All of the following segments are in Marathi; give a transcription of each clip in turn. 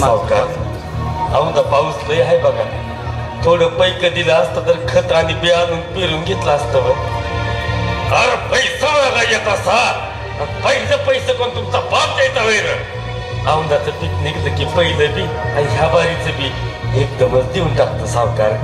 सावकार औंदा पाऊस लय आहे बघा. थोडं पैक दिलं असतं तर खत आणि बी आणून पेरून घेतलं असतं. अरे पैसा येत असा पैसे कोण तुमचा बाप द्यायचा वैर. औंदाचं पीक निघलं की पहिलं बी आणि ह्या बारीचं बी एकदमच देऊन टाकतं सावकार.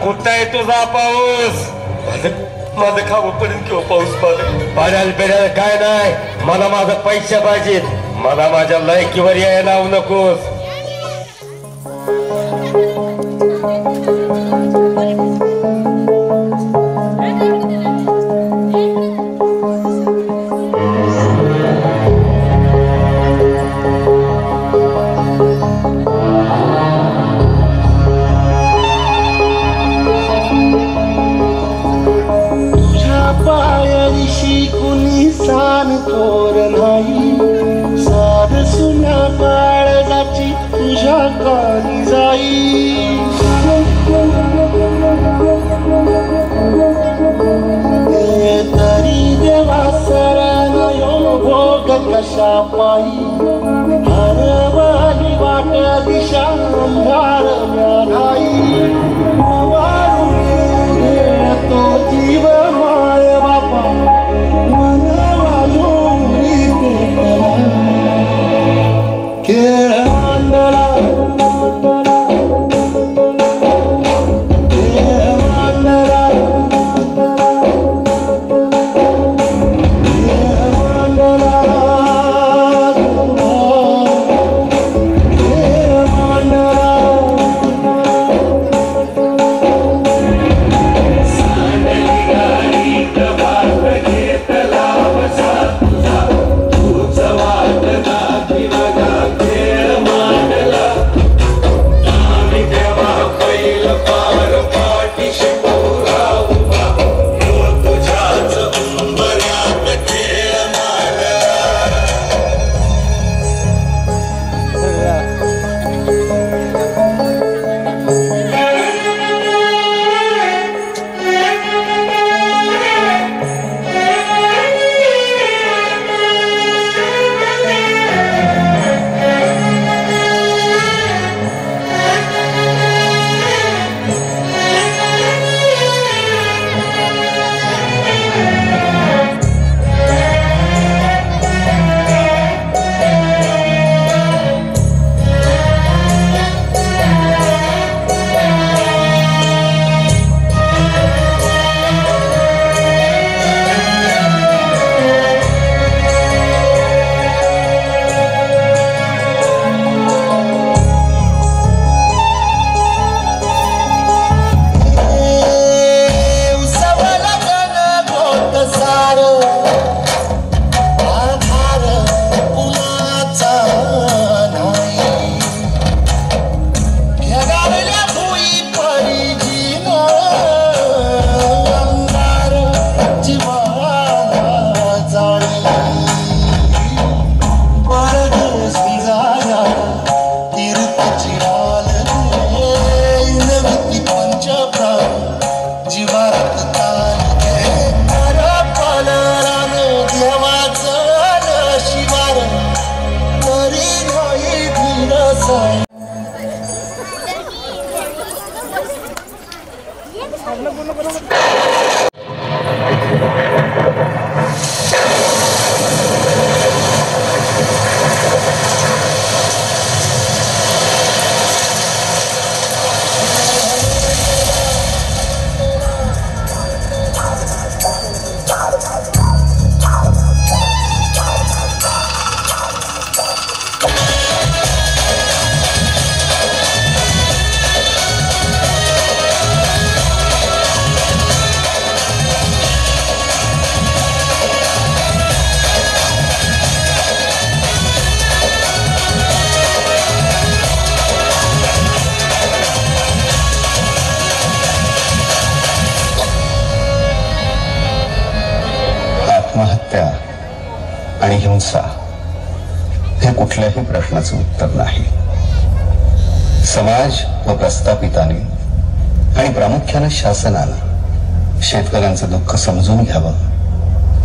कुठं तुझा पाऊस. माझं खावं पडेल किंवा पाऊस पाण्याला पेऱ्याला काय नाही. मला माझा पैसे पाहिजेत. मला माझ्या लायकीवर यायला लावू नकोस. थोर नाही साध सुना काळजाची तुझ्या कानी जाई. तरी देवा सरण यो भोग कशा पायी. हरवली वाट दिशा अंधार नाही. तो जीव माय बापा खेळ मांडला साई आत्महत्या आणि हिंसा हे कुठल्याही प्रश्नाचं उत्तर नाही. समाज व प्रस्थापितांनी आणि प्रामुख्याने शासनानं शेतकऱ्यांचं दुःख समजून घ्यावं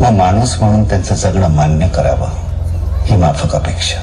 व माणूस म्हणून त्यांचं जगणं मान्य करावं ही माफक अपेक्षा.